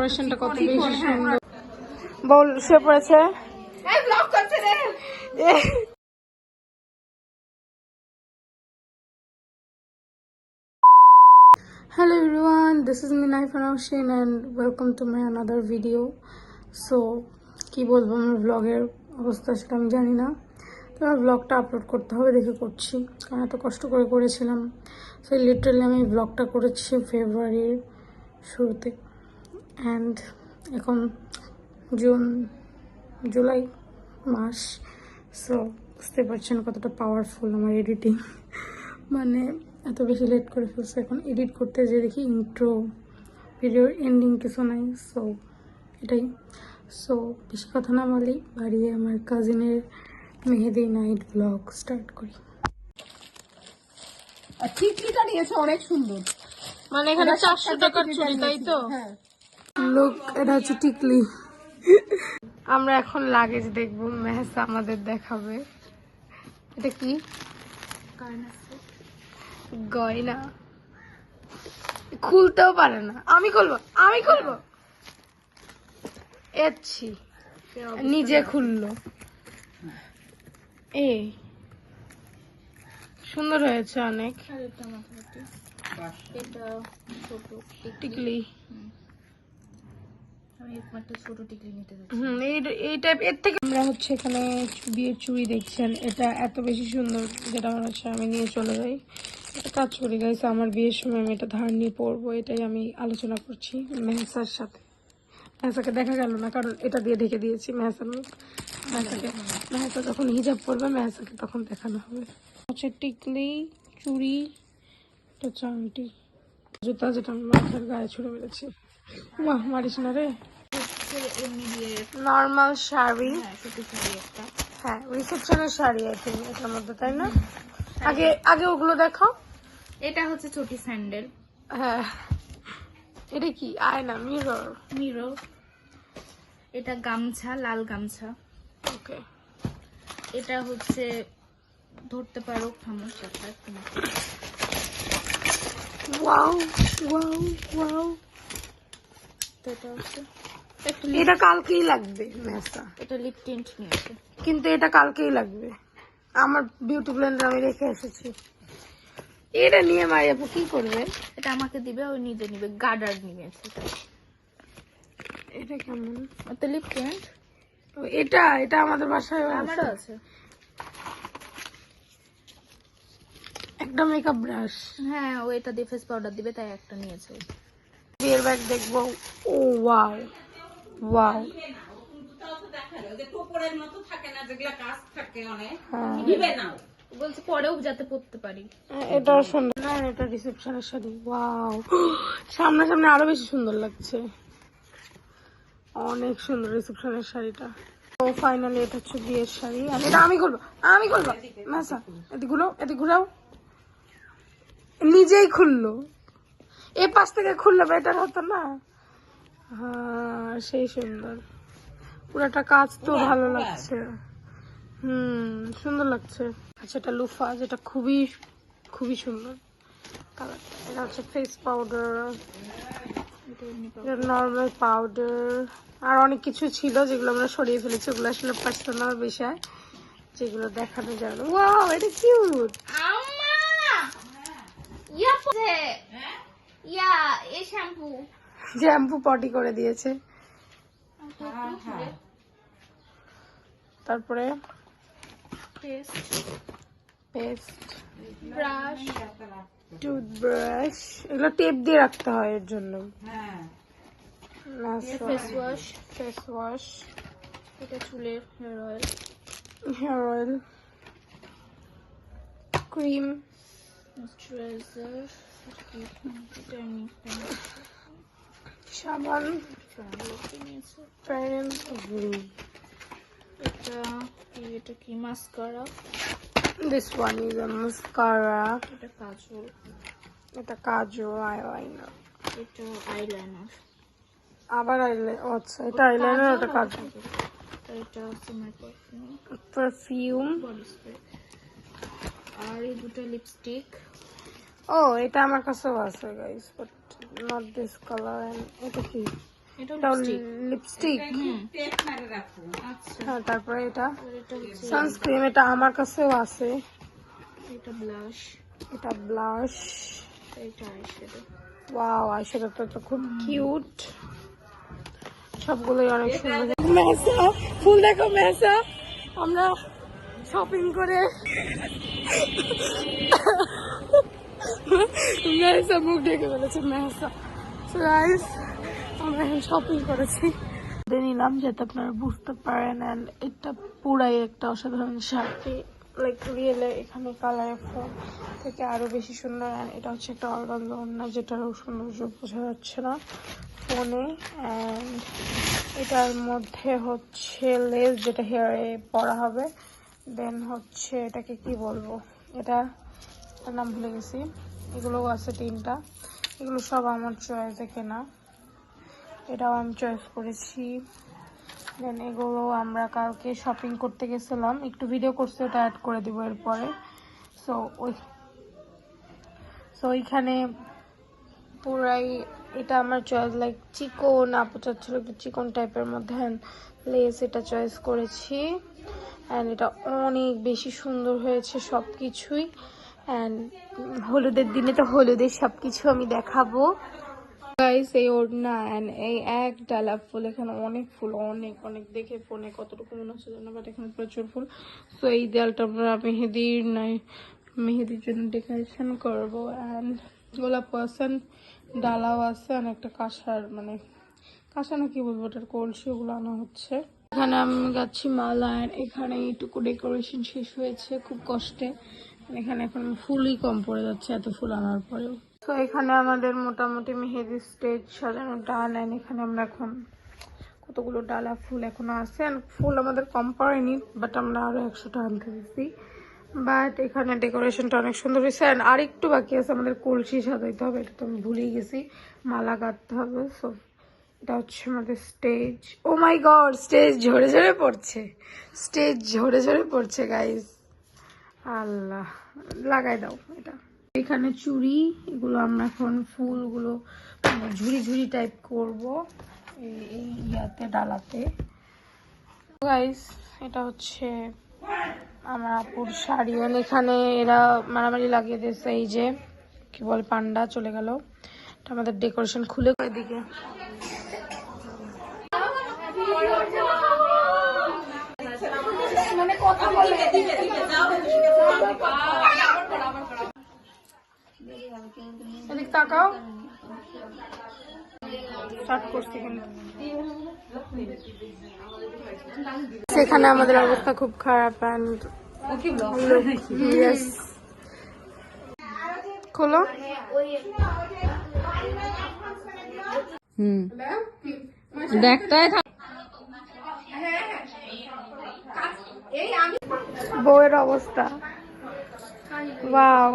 ডেকোরেশনটা কত বেশি সুন্দর। বল শুয়ে পড়েছে। Hello everyone, this is Minai Fanausheen and welcome to my another video. So, কি বলবো, আমার ব্লগের অবস্থা সেটা আমি জানি না। তো আমার ব্লগটা আপলোড করতে হবে দেখে করছি, কারণ এত কষ্ট করে করেছিলাম। সো লিটারালি আমি ব্লগটা করেছি ফেব্রুয়ারির শুরুতে, অ্যান্ড এখন জুলাই মাস। সো বুঝতে পারছেন কতটা পাওয়ারফুল আমার এডিটিং, মানে এত বেশি লেট করে ফেলছে। এখন এডিট করতে যে দেখি ইন্ট্রো ভিডিওর এন্ডিং কিছু নাই। সো এটাই। সো বেশি কথা না বলেই বাড়িয়ে আমার কাজিনের মেহেদি নাইট ব্লগ স্টার্ট করি। টিকলিটা নিয়েছে অনেক সুন্দর, মানে এখানে 400 টাকার চুড়ি, তাই তো? লোক, এটা হচ্ছে টিকলি। আমরা এখন লাগেজ দেখবো, মেহসা আমাদের দেখাবে। এটা কি? গয়না। খুলতেও পারে না। আমি খুলবো। এচ্ছি নিজে খুললো। সুন্দর হয়েছে অনেক। এটা ছোট টিকলি। আমি একটা ছোট টিকলি নিতে যাচ্ছি। এই টাইপ এর থেকে আমরা হচ্ছে এখানে বিয়ের চুড়ি দেখছেন, এটা এত বেশি সুন্দর, যেটা আমার হচ্ছে আমি নিয়ে চলে যাই। এটা কাজ করি গাইস, আমার বিয়ের সময় আমি এটা ধার নিয়ে পরবো, এটাই আমি আলোচনা করছি মেহসার সাথে। মেহসাকে দেখা গেল না, কারণ এটা দিয়ে ঢেকে দিয়েছি মেহসা যখন হিজাব পরবে মেহসাকে তখন দেখানো হবে। হচ্ছে টিকলি, চুড়ি, এটা চাংটি, জুতা যেটা আমি মাথার গায়ে ছুড়ে মেরেছি। বাহ, মারিস না রে। নর্মাল শাড়ি, হ্যাঁ রিসেপশনের শাড়ি আছে এটার মধ্যে, তাই না? আগে ওগুলো দেখাও। এটা হচ্ছে ছোটি স্যান্ডেল। হ্যাঁ, এটা কি? আয়না, মিরর। এটা গামছা, লাল গামছা। ওকে। এটা হচ্ছে ধরতে পারো খামোশ। ওয়াও। এটা কালকেই লাগবে মেহসা। এটা লিপ টিন্ট নিয়েছে, কিন্তু এটা কালকেই লাগবে। আমার বিউটি ব্লেন্ডার আমি রেখে এসেছি। এটা নিয়ে মারিয়াপু কি করবে? এটা আমাকে দিবে, ওই নিজে নিবে। গার্ডার নিয়েছে। এটা কেমন? এটা লিপ টিন্ট। এটা আমাদের বাসায় আমারও আছে। একটা মেকআপ ব্রাশ। হ্যাঁ, ও এটা দিয়ে ফেস পাউডার দিবে, তাই একটা নিয়েছে। বিয়ের ব্যাগ দেখবো। ও ওয়াও। বলছে পরেও যাতে পড়তে পারি। এটা সুন্দর না? এটা রিসেপশনের শাড়ি। ওয়াও, সামনাসামনি আরো বেশি সুন্দর লাগছে। অনেক সুন্দর রিসেপশনের শাড়িটা। ও ফাইনালি এটা হচ্ছে বিয়ের শাড়ি। আর এটা আমি খুলবো। মেসা এদিকে ঘুরাও। নিজেই খুললো, এই পাশ থেকে খুললো, বেটার হতো না? হ্যাঁ, সেই সুন্দর। পুরাটা কাজ তো ভালো লাগছে। সুন্দর লাগছে। আচ্ছা, এটা লুফা, যেটা খুবই সুন্দর কালারটা। এটা হচ্ছে ফেস পাউডার, নর্মাল পাউডার, আর অনেক কিছু ছিল যেগুলো আমরা সরিয়ে ফেলেছি। ওগুলো আসলে পার্সোনাল বিষয়, যেগুলো দেখানো যায় না। ওয়াও, এটা কিউট। শ্যাম্পু পটি করে দিয়েছে। তারপরে পেস্ট, ব্রাশ, টুথব্রাশ, এগুলো টেপ দিয়ে রাখতে হয় এর জন্য। ফেস ওয়াশ, এটা চুলের হেয়ার অয়েল, ক্রিম, ময়েশ্চারাইজার, সাবান, এটা কি mascara. This one is a mascara. এটা কাজল, eyeliner. এটা আইলাইনার। আবার আইলাইনার, আচ্ছা এটা আইলাইনার, ওটা কাজল। এটা হচ্ছে মাই পারফিউম, বডি স্প্রে। আর এই দুটো লিপস্টিক। ও, এটা আমার কাছেও আছে guys, but not this colour. এটা কি? এটা এটা লিপস্টিক। লিপস্টিক। আচ্ছা, হ্যাঁ, তারপরে এটা আর এটা হচ্ছে সানস্ক্রিন, এটা আমার কাছেও আছে। এটা ব্লাশ, এটা ব্লাশ। এটা আইশ্যাডো। ওয়াও, আইশ্যাডোটা তো খুব কিউট, সবগুলোই অনেক সুন্দর। মেসা ফুল দেখো, মেসা আমরা শপিং করে মেসা মুখ ঢেকে ফেলেছে মেসা। সো গাইস, আমরা এখন শপিং করেছি, নিলাম যাতে আপনারা বুঝতে পারেন। অ্যান্ড এটা পুরাই একটা অসাধারণ শাড়ি, লাইক রিয়েলে এখানে কালারের ফোন থেকে আরো বেশি সুন্দর। অ্যান্ড এটা হচ্ছে একটা অর্গানজা ওড়না, যেটারও সৌন্দর্য বোঝা যাচ্ছে না ফোনে। অ্যান্ড এটার মধ্যে হচ্ছে লেস, যেটা হেয়ারে পরা হবে। দেন হচ্ছে এটাকে কি বলবো, এটার নাম ভুলে গেছি। এগুলোও আছে 3টা, এগুলো সব আমার চয়েসে কেনা, এটাও আমি চয়েস করেছি। দেন এগুলো আমরা কালকে শপিং করতে গেছিলাম, একটু ভিডিও করছি, ওটা অ্যাড করে দিব এরপরে। সো ওইখানে পুরাই এটা আমার চয়েস, লাইক চিকন, আপু চাচ্ছিল একটু চিকন টাইপের মধ্যে। হ্যাঁ, লেস এটা চয়েস করেছি। অ্যান্ড এটা অনেক বেশি সুন্দর হয়েছে সব কিছুই। অ্যান্ড হলুদের দিনে তো হলুদের সব কিছু আমি দেখাবো গাইস। এই ওড়না অ্যান্ড এই এক ডালা ফুল, এখানে অনেক ফুল, অনেক অনেক, দেখে ফোনে কতটুকু মনে হচ্ছে জানো, বাট এখানে প্রচুর ফুল। তো এই দেয়ালটা আমরা মেহেদির জন্য ডেকোরেশন করবো। অ্যান্ড গোলাপ পার্সেন্ট ডালাও আছে, আর একটা কাঁসার, মানে কাঁসা না কি বলবো, ওটার কলসি, ওগুলো আনা হচ্ছে। এখানে আমি গাচ্ছি মালা, and এখানে এইটুকু ডেকোরেশন শেষ হয়েছে খুব কষ্টে। এখানে এখন ফুলই কম পড়ে যাচ্ছে এত ফুল আনার পরেও। তো এখানে আমাদের মোটামুটি মেহেদি স্টেজ সাজানো ডান। অ্যান্ড এখানে আমরা এখন কতগুলো ডালা ফুল এখনো আছে, and ফুল আমাদের কম পড়েনি, বাট আমরা আরো 100টা আনতে দিচ্ছি। বাট এখানে ডেকোরেশনটা অনেক সুন্দর হয়েছে। অ্যান্ড আরেকটু বাকি আছে, আমাদের কলসি সাজাইতে হবে, এটা তো আমি ভুলেই গেছি, মালা গাঁথতে হবে। সো এটা হচ্ছে আমাদের স্টেজ। ও মাই গড, স্টেজ ঝরে ঝরে পড়ছে, স্টেজ ঝরে ঝরে পড়ছে গাইস। আল্লাহ, লাগাই দাও এটা। এখানে চুড়ি, এগুলো আমরা এখন ফুলগুলো মানে ঝুড়ি ঝুড়ি টাইপ করব এই ইয়াতে, ডালাতে। গাইস, এটা হচ্ছে আমার আপুর শাড়ি। আর এখানে এরা মারামারি লাগিয়ে দিয়েছে, এই যে কি বলে পান্ডা চলে গেল। এটা আমাদের ডেকোরেশন খুলে এদিকে মানে কথা বলে, এদিক তাকাও, স্টার্ট করছি কিন্তু। সেখানে আমাদের অবস্থা খুব খারাপ। অ্যান্ড ইয়েস, খোলো। দেখতাই থাক। বউয়ের অবস্থা, ওয়াও।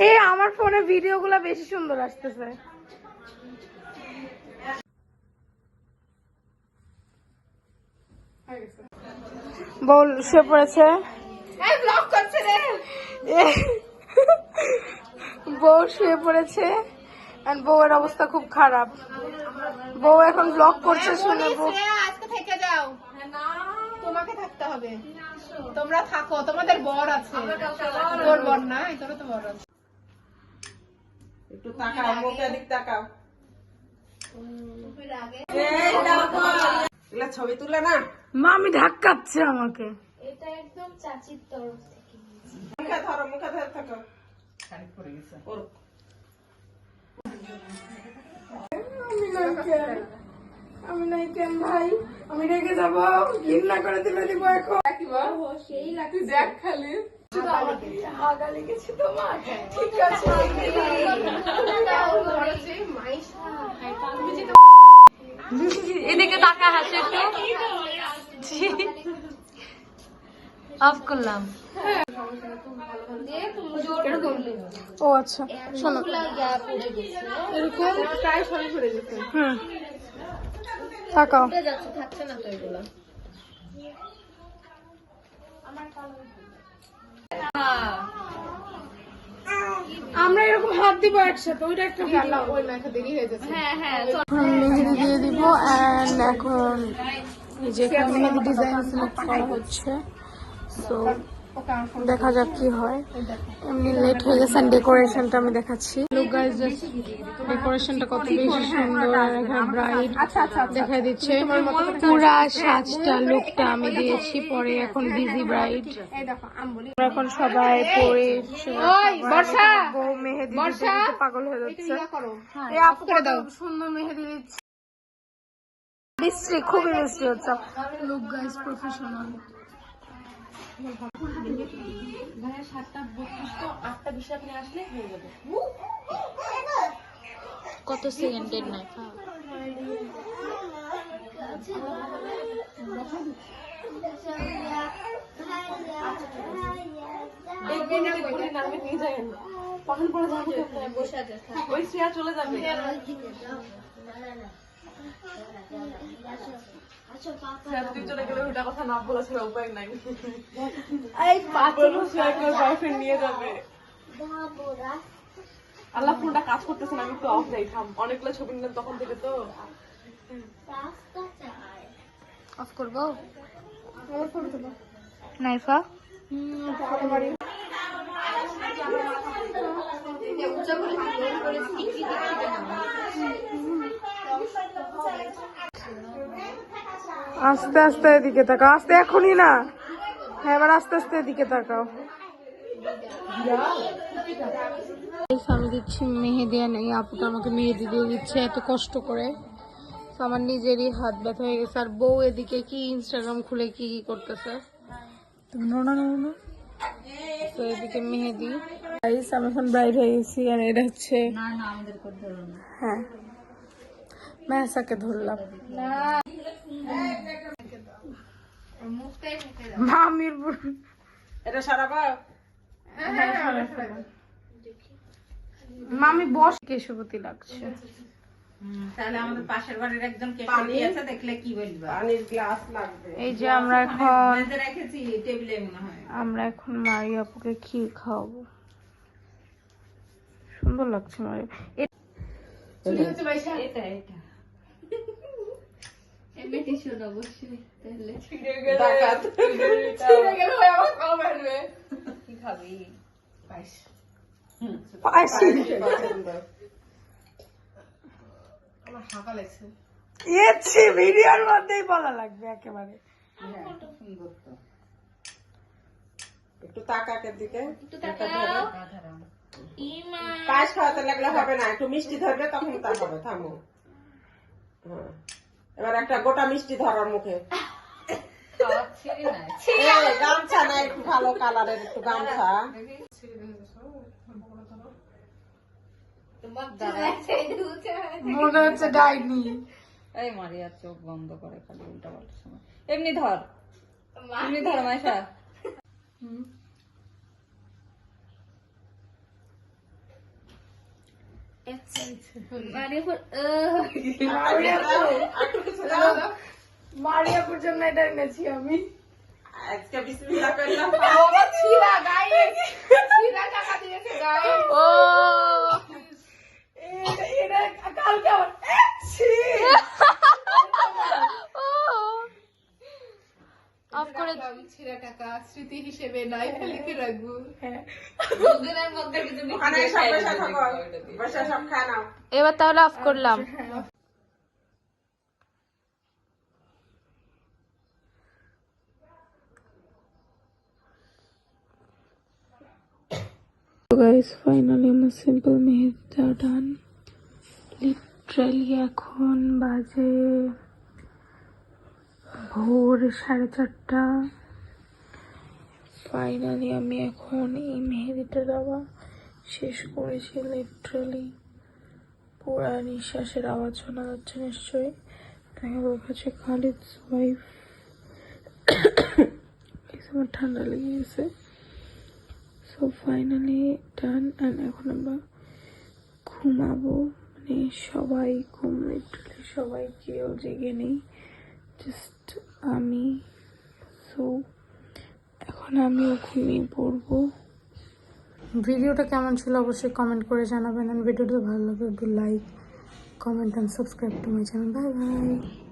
এই আমার ফোনে ভিডিওগুলো বেশি সুন্দর আসতেছে। বউ শুয়ে পড়েছে, বউ শুয়ে পড়েছে। এন্ড বউয়ের অবস্থা খুব খারাপ, বউ এখন ব্লগ করছে শুনে বউ। আজকে থেকে যাও, তোমাকে থাকতে হবে, তোমরা থাকো, তোমাদের বর আছে। তোর বর না, তোর তো বর আছে। একটু তাকাও, মুখের দিক তাকাও। এগুলা ছবি তুলে না, মামি ধাক্কাচ্ছে আমাকে। এটা একদম চাচির তরফ থেকে। মুখে ধরে থাকো। শাড়ি পরে গেছে ওর। আমি নাই কেন ভাই, আমি রেগে যাবো, ঘৃণা করে দিলে দিব এখন। সেই তুই দেখ খালি আগা লেগেছে তোমার, ঠিক আছে। এদিকে তাকা হাসে একটু অফ করলাম। ও আচ্ছা, শোনো এরকম প্রায় সবই পড়ে গেছে। তাকাও। থাকছে না তো এগুলো। আমরা এরকম হাত দিব একসাথে, ওইটা একটা আল্লাহ, ওই মাখা দেরি হয়ে যাচ্ছে। এখন মেহেদি দিয়ে দিব। অ্যান্ড এখন এই যে এখানে মেহেদি ডিজাইন সিলেক্ট করা হচ্ছে। সো দেখা যাক কি হয়। এমনি লেট হয়ে গেছে। ডেকোরেশনটা আমি দেখাচ্ছি। লুক গাইস, জাস্ট ডেকোরেশনটা কত বেশি সুন্দর। আর এখানে ব্রাইড দেখাই দিচ্ছে পুরা সাজটা, লুকটা আমি দিয়েছি। পরে এখন বিজি ব্রাইড। আমরা এখন সবাই পরে বউ মেহেদি দিতে দিতে পাগল হয়ে যাচ্ছে। এই আপু খুব সুন্দর মেহেদি দিচ্ছে, বিশ্রী, খুবই বিশ্রী হচ্ছে। Look guys professional. কত সেকেন্ডের নাইফা? ওই শ্রেয়া চলে যাবে। তুই চলে গেলে ওটা কথা না বলা ছাড়া উপায় নাই। বয়ফ্রেন্ড নিয়ে যাবে। আল্লাহ, ফোনটা কাজ করতেছে না, আমি একটু অফ যাই। থাম, অনেকগুলো ছবি নিলাম তখন থেকে তো। অফ করবো নাইফা? আস্তে আস্তে এদিকে তাকাও, আস্তে, এখনই না। হ্যাঁ, এবার আস্তে আস্তে এদিকে তাকাও। আমি দিচ্ছি মেহেদি। এই আপুটা আমাকে মেহেদি দিয়ে দিচ্ছে এত কষ্ট করে। তো আমার নিজেরই হাত ব্যথা হয়ে গেছে। আর বউ এদিকে কি ইনস্টাগ্রাম খুলে কি কি করতেছে। তুমি নোনা নোনা। তো এদিকে মেহেদি। গাইস, আমি এখন ব্রাইড হয়ে গেছি। আর এটা হচ্ছে, হ্যাঁ, মেহসাকে ধরলাম। মামির এটা সারাবা। মামি বস, কেশবতী লাগছে। তাহলে আমাদের পাশের বাড়ির একজন কেশবতী আছে, দেখলে কি বলবা? পানির গ্লাস লাগবে। এই যে আমরা এখন রেখেছি টেবিলে মনে হয়। আমরা এখন মারি আপুকে ক্ষীর খাওয়াবো। সুন্দর লাগছে মারি। চুরি হচ্ছে পয়সা। এটা ডাকাত। ছিঁড়ে গেলে ওই আমার খাওয়া বেরবে। কি খাবি? পায়েস। পাশি আমার হাঁকা লাগছে। ইয়েছি ভিডিওর মধ্যেই বলা লাগবে একেবারে। সুন্দর তো। একটু তাকাকের দিকে। সাধারণ। পায়েস খাওয়াতে লাগলে হবে না, একটু মিষ্টি ধরবে তখন তা হবে। থামো। হ্যাঁ, এবার একটা গোটা মিষ্টি ধরার মুখে। ছিঁড়ি না। এই গামছা না, একটু ভালো কালারের একটু গামছা। তোমার দ্বারা মনে হচ্ছে ডাইনি। এই মারিয়া চোখ বন্ধ করে খালি উল্টা পাল্টা সময়। এমনি ধর, এমনি ধর মাইশা। মারিয়াপুর জন্য এটা এনেছি আমি। আজকে বিসমিল্লাহ করলাম। আমার ছিলা গায়ে। ছিলা টাকা দিয়েছে গায়ে। ও এটা কালকে আবার অফ করে আমি ছিলা টাকা স্মৃতি হিসেবে নাইফে লিখে রাখবো। দুদিনের মধ্যে কিছু ওখানে সব বসে থাকো, বসে সব খায় নাও। এবার তাহলে অফ করলাম। গাইস, ফাইনালি আমার সিম্পল মেহেদিটা ডান। লিটারালি এখন বাজে ভোর 4:30। ফাইনালি আমি এখন এই মেহেদিটা দেওয়া শেষ করেছি। লিটারালি পুরা নিঃশ্বাসের আওয়াজ শোনা যাচ্ছে নিশ্চয়ই। ওর কাছে খালিদ's ওয়াইফ। আমার ঠান্ডা লেগে গেছে। So finally done. অ্যান্ড এখন আমরা ঘুমাবো। মানে সবাই ঘুম, লিটারালি সবাই কেউ জেগে নেই, জাস্ট আমি। সো এখন আমিও ঘুমিয়ে পড়বো। ভিডিওটা কেমন ছিল অবশ্যই কমেন্ট করে জানাবেন, আর ভিডিওটা ভালো লাগলে একটু like, comment and subscribe to my channel. Bye bye.